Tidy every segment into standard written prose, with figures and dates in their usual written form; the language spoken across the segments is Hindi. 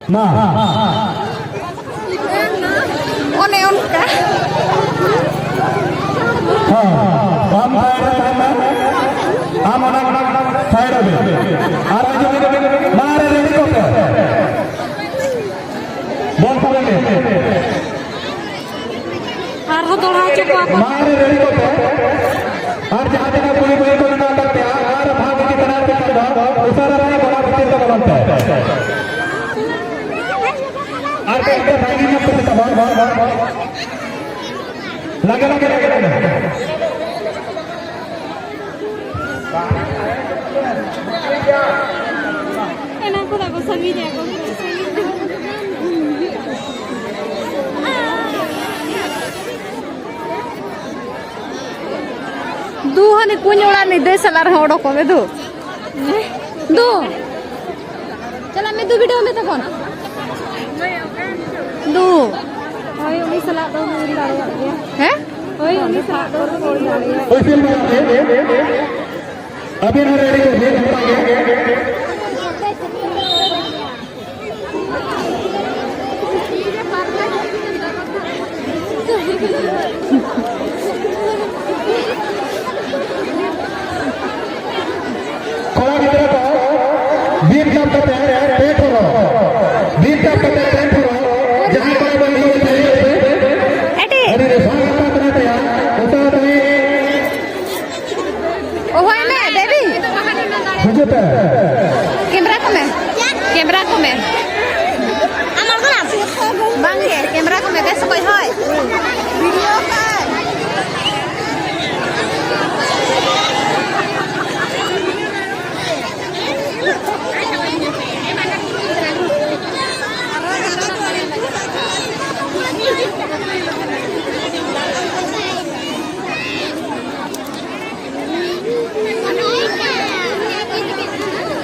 Ma. One onka. Am side of it. Mare ready ko ke. Bon pore le. Har ho dola chukko aap. Mare ready ko ke. और जहाँ जगह पुली को ना करते हैं और भाग की तरह पे कर दो उसारा नहीं बड़ा पत्थर का बनता है और कहते हैं भागी में पत्थर बहुत लगे Enak ko na ko sabi niya ko. Du hane kunyola ni de salar hodo ko me du. Du. Chala me du video me takon. Du. Hoy uni salar do me dare ya. He? Hoy uni salar do me dare ya. कोई फिल्म अभी ना रेडी हो गए बीट का पता है पेट हो बीट का पता है पेट हो जहां पर बंदी होती है अरे रेफान का पता है यार होता है ओ होय में बेबी मुझे पे कैमरा को में আমার কোন বাংগে ক্যামেরা को में बेस कोई হয় वीडियो का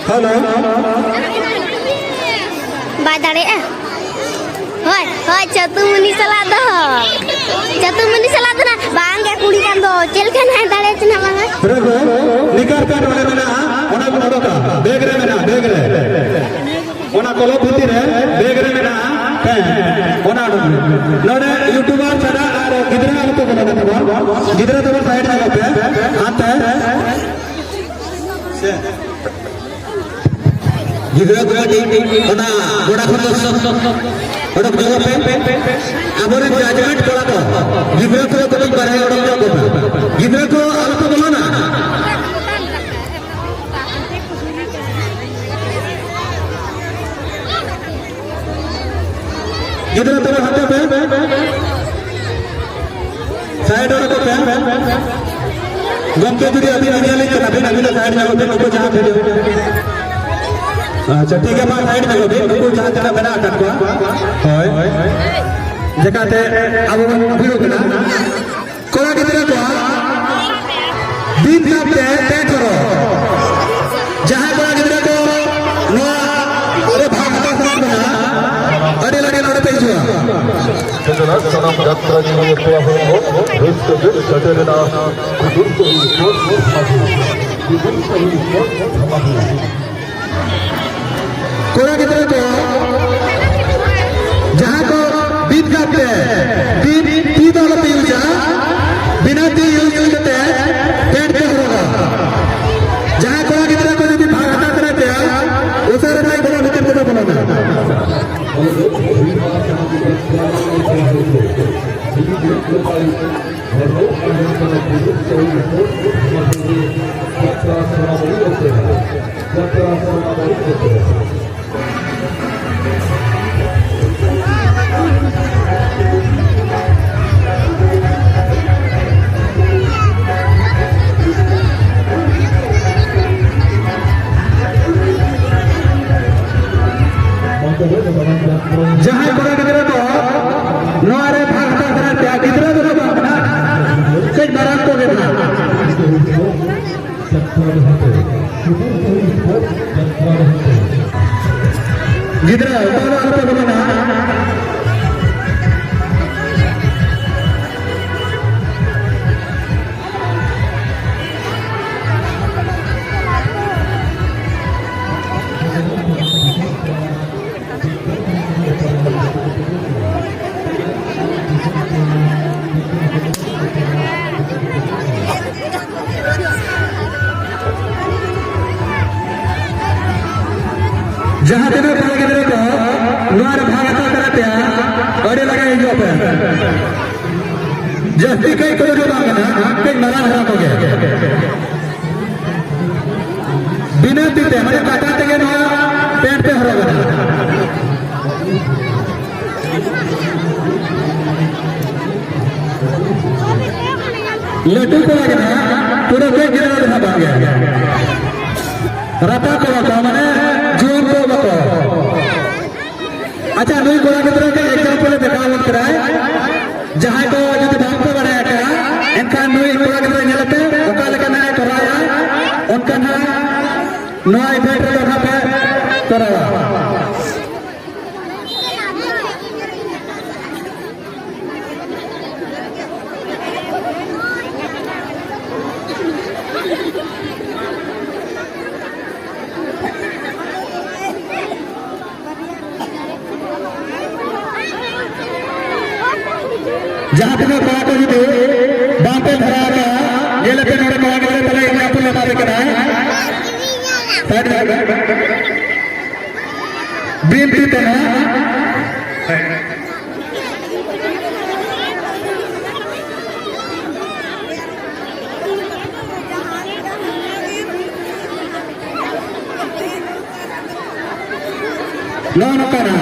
hello Ba dari Hoi, hoi chatumuni salah do. Chatumuni salah do na bang ke kuli kan do. Cel kan hai dare chna bang. Brother निकार काट वाले में ना ओना को का देख रहे में ना देख रहे ओना कोलो भीतर है देख रहे में ना ओना नोडे यूट्यूबर चला और गिदरा तो बोला था गिदरा तो साइड में पे हाथ है गिदरा तो ओना बड़ा खतो ओडक जगह पे हमरे जजमेंट पड़ा तो गिदरा तो तुम करे ओडक जगह गिदरा को अलग तो बोलो ना गिदरा तो हाथ पे साइड वाला को पे गम के जुड़ी अभी नहीं ले चला अभी साइड में होते को जहां भेजो अच्छा ठीक है मां साइड में होते को जहां चला बना अटक को होय जकाते अब वीडियो बना कोला गिदरा को बीट का पे करो जहां कोला गिदरा को नो अरे भाग का बना अरे लड़े लड़े पे जुआ जगन्नाथ सनम यात्रा जी में पे हो रिस्क दिल सटरना कुदुर को कोला गिदरा को जहां को बीट का पे बीट ती वाला पे यूज बिना ती यूज करते पेट पे होगा जहां कोला गिदरा को यदि भागता करते उसे नहीं बोला निकल के बोला जहां बड़ा गिदरा तो नोरे भागता करते गिदरा तो अपना कई बार को गिदरा गिदरा तो बोलना जस्ती कई को जो बांगना कई मरा हरा को गया बिना तीते माने काटा तेगे नो पेट पे हरा गया लटू को लगना पूरा कोई गिरा रहा बांग गया रता को बता माने जीवन को बता अच्छा नई कोड़ा के तरह के एग्जांपल दिखाओ कराए जहां को जो बाप को बनाया था इनका नई कोड़ा के तरह चलते ओका लेके मैं कराया उनका ना नई बेटे वहां पे कराया जहां पे कोड़ा को जो बांटे भरा का ये लेके नोड़े कोड़ा के तरह पहले एग्जांपल लगा दे कराए साइड में बीमती तो ना नो नो करा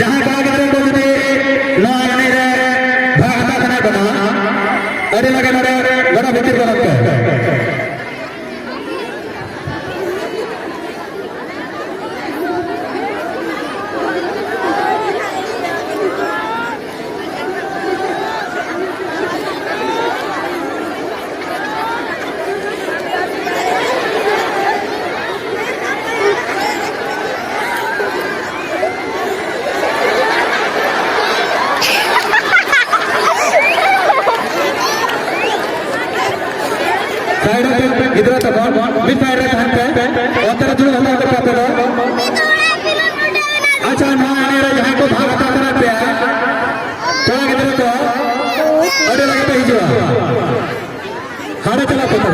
जहां कोड़ा के तरह को जो नो आने रे भागता बना बना अरे लगे नोड़े बड़ा भीतर को लगता है साइड पे इधर तो भी साइड रे हाथ पे और तेरा जुड़ हम कर पाते हो अच्छा ना आने रे यहां को भागता करना पे थोड़ा इधर तो अरे लगे पे हिजवा हाड़े चला पता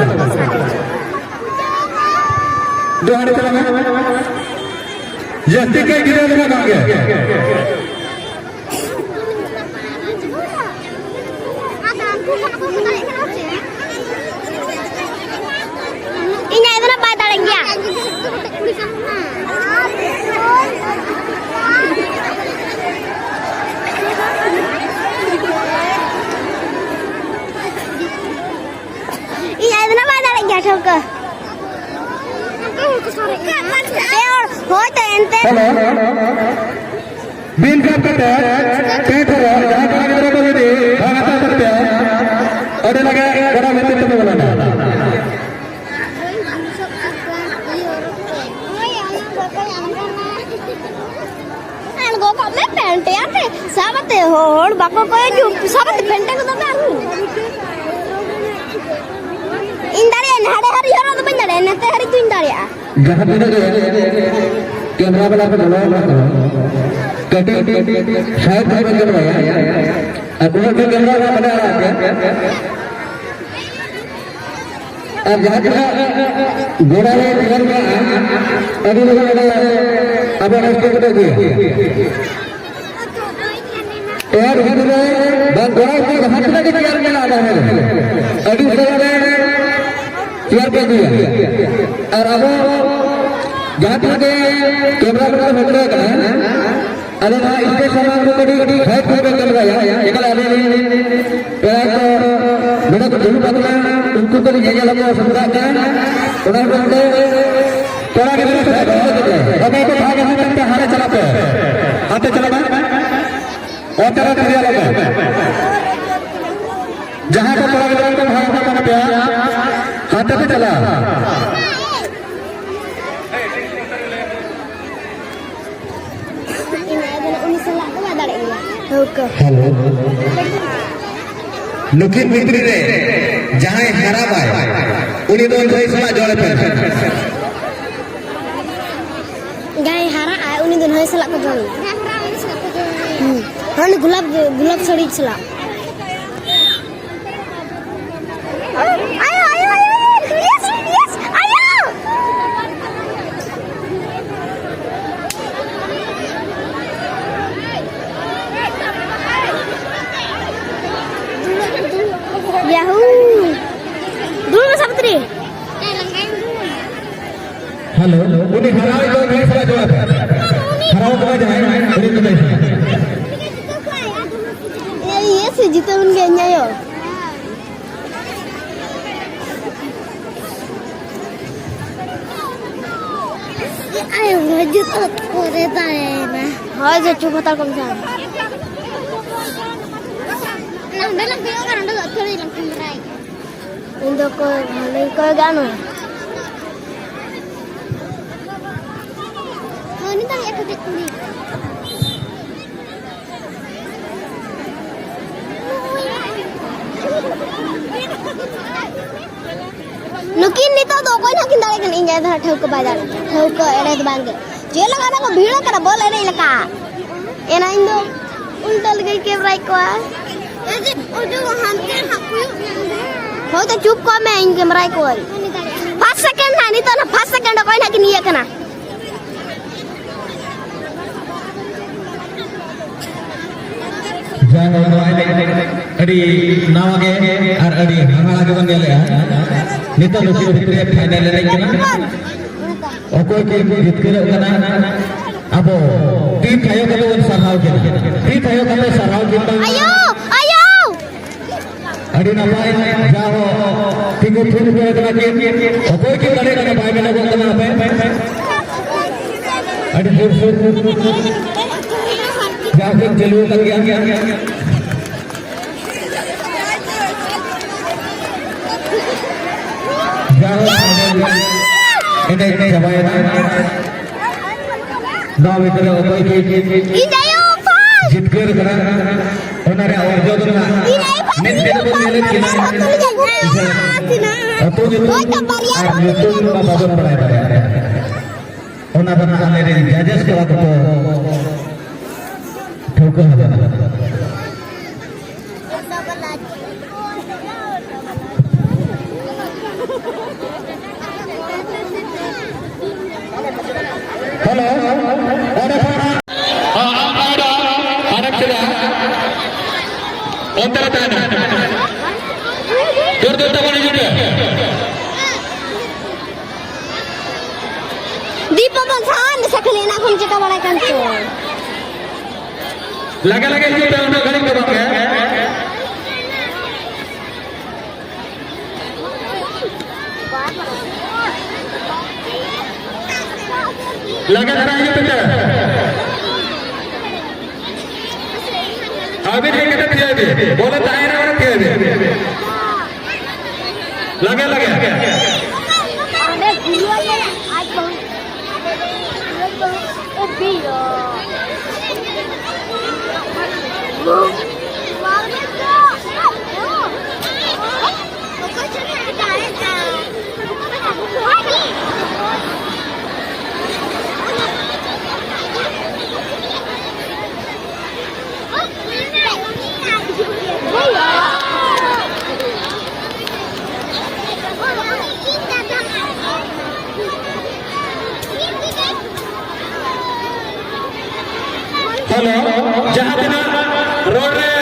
दो हाड़े चला जस्ती के गिरे लगा मांगे ini itu apa tarik dia ini itu apa tarik dia coba हो तो एंते बीन का कटे पेट हो जहां का इधर को दे भागता करते हैं और लगे बड़ा व्यक्ति तो बोला ना गो को मैं पेंट याते साबते होड़ बाको को जो साबते पेंट को तो आरू इंदारे नाडे हरि हरो तो बंदरे नते हरि तू इंदारे जहां पे कैमरा वाला पे बोला कटे शायद में करवाया अब वो कैमरा वाला बना रहा है अब जहां घोड़ा ने घर में अभी लोग अब रास्ते को दिए यार घोड़ा घोड़ा के हाथ में चेयर में लगा है अभी लोग ने चेयर पे दिया और अब जहां तक कैमरा वाला बैठा है अरे ना इसके सामान को कड़ी हाथ पे कर रहा है एकला अभी पेड़ को बड़ा को जरूर पता उनको तो ये लगा समझा के उन्होंने बोलते थोड़ा के लिए अब एक भाग हम करते हारे चलाते आते चला और तेरा क्रिया लगा जहां को थोड़ा के भाग का करते हाथ पे चला हेलो नुकिन मित्री रे जहां हरा बाय उनी दो कोई समा जोड़े पे गाय हरा आय उनी दो होय सला को जोड़ी हन गुलाब गुलाब सड़ी चला आयो आयो आयो यस यस आयो बहुत मजा है अरे तो नहीं ये से जीते उनके न्यायो ayo lanjut kereta ya aja coba telkom sana nah dalam video kan ada gak kali langsung berai untuk ke gano oh ini tadi aku tulis नुकिन नहीं तो कोई ना किन दाले कन इंजा था ठोक बाजार ठोक एरे बांगे जे लगा ना को भीड़ कर बोल एरे लका एना इंदो उल्टा लगे के ब्रेक को ए ओ जो हम के हकु हो तो चुप को मैं इनके ब्रेक को 5 सेकंड ना नहीं तो ना 5 सेकंड कोई ना कि नहीं कना jangan adi nawa ke ar adi hangala ke bang ya nito luki bhitri final le kena okoy ke jitkero kana abo team thayo kale un sarhau ke team thayo kale sarhau ke ayo ayo adi napai jaho tingu thun ke kana ke okoy ke kale kana bai mena ko kana ape adi sur जाके चलो लग गया ini coba ya nah betul apa ini jitkir karena onar awal jodoh na nanti itu boleh kita atau itu YouTube apa baru mulai onar benar ada judges kalau tu ठोको हेलो दीपक बंसान सकले ना कुन जगह बड़ा कंचो लगा लगा ये तो उन्हें गली करो क्या लगा लगा ये तो अभी ये किधर किया दे बोले ताई ना किया दे लगा लगा अरे गुरुआ ये आज बहुत बियो हेलो जहाँ बिना रोड रे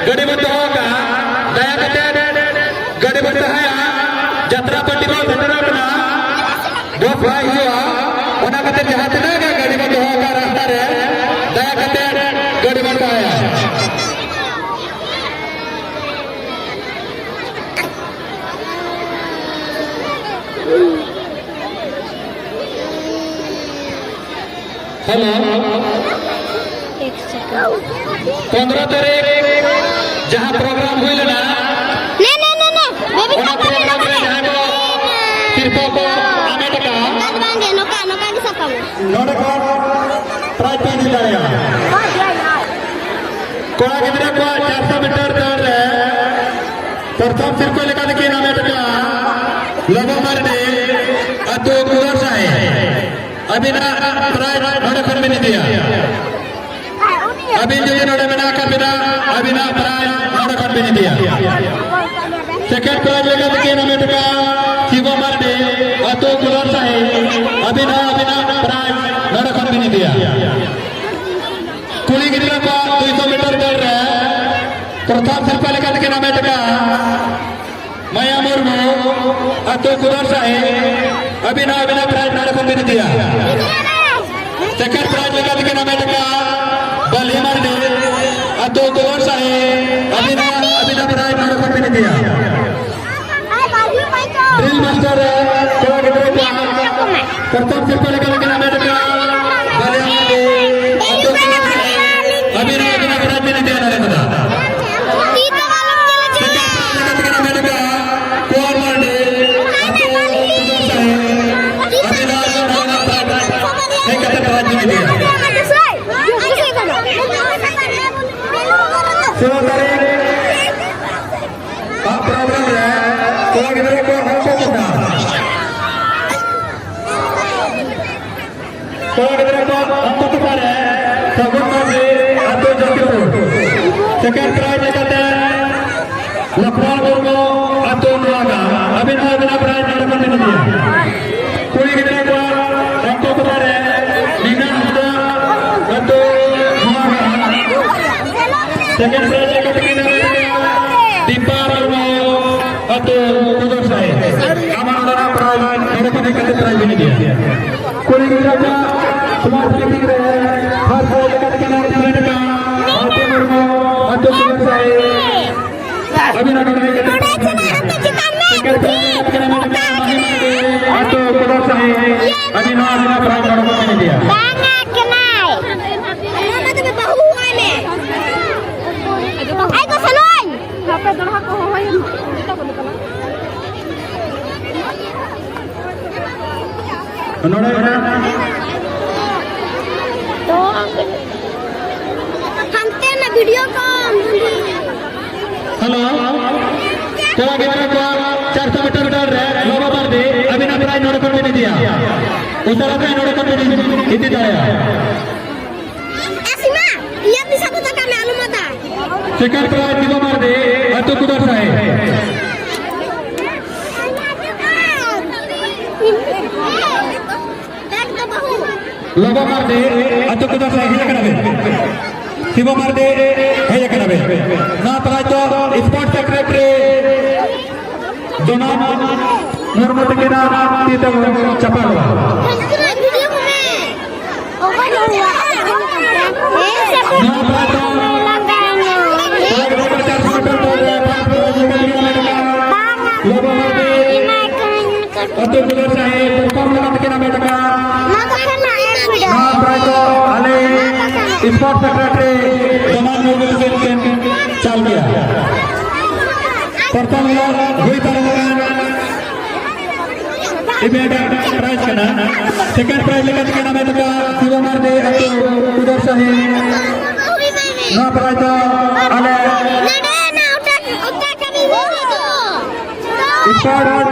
गड़ी बंद होगा दया करते गड़ी बंद है जत्रा पट्टी में धंधा बना दो फ्लाई हुआ उन्हें कहते जहाँ बिना गड़ी बंद होगा रास्ता रे दया करते गड़ी बंद है हेलो 15 तारीख जहाँ प्रोग्राम हुई ना बेबी प्रोग्राम में जहाँ को तिरपो को आमेट का बांगे नोका नोका की सब नोडे को प्राइज पे नहीं जाएगा कोड़ा कितने को 400 मीटर दौड़ रहे प्रथम तिरपो लेकर के आमेट का लोगों मरने अतो कुलर साहे अभी ना प्राइज नोडे पर नहीं दिया अभी जो नोडे में ना कर बिना अभी ना प्राइज नोडे कर नहीं दिया सेकंड प्राइज लेकर के आमेट का शिवो मरने अतो कुलर साहे अभी ना प्राइज नोडे कर नहीं दिया कुली गिरना का 200 मीटर दौड़ रहा है प्रथम शिल्पा लेकर के आमेट का माया मुर्मू अतो कुलर साहे अभी ना प्राइज नोडे कर नहीं दिया सेकंड प्राइज लेकर के नाम है बली मारने अतो गोर साहे अभिनव प्राइज नोड़ कर भी दिया ड्रिल मास्टर कोड़ा के प्रथम से पहले लेकर के नाम है बली मारने अतो गोर साहे अभिनव प्राइज भी दिया ना बता सेकंड प्राइज लेकर लखनऊ मुर्मू अतुल रागा अभिनव प्राइज नोड़ कर दिया कोई गिरे को अंको कुमार नीना हफ्ता अतो सेकंड प्राइज लेकर दीपा मुर्मू अतो कुदर साहे हमारा प्राइज नोड़ कर प्राइज भी दिया कोई गिरे को कुमार साहब दिख रहे हैं हर साल लेकर के मुर्मू अतो कुदर साहे अभिनव प्राइज नोड़ दिया वीडियो कॉल हेलो कोड़ा गिरा को 400 मीटर रहे लोगों पर दे अभिनव प्राइज नोड़ कर भी दिया उतरा प्राइज नोड़ कर भी इतनी दया ऐसी मां ये भी सब तक मालूम होता है सेकंड प्राइज दिलो मार दे अतो कुदर साहे लोगों मार दे अतो कुदर साहे हिला करावे शिवो मार दे है करावे ना प्राइज तो स्पोर्ट्स सेक्रेटरी दोनों मुर्मू के नाम तीता चपा हुआ वीडियो में ओवर हुआ ना प्राइज लोगों मार दे अतो कुदर साहे परफॉर्म लगा के नाम है ना प्राइज तो आले स्पोर्ट्स सेक्रेटरी जमान मुर्मू चल गया प्रथम हुई इवेंट प्राइज करना सेकंड प्राइज लेकर के नाम है तो शिव मार दे अतो कुदर साहे ना प्राइज तो आले sports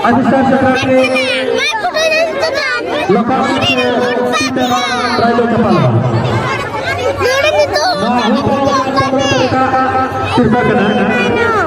assistant secretary local prize चपा ना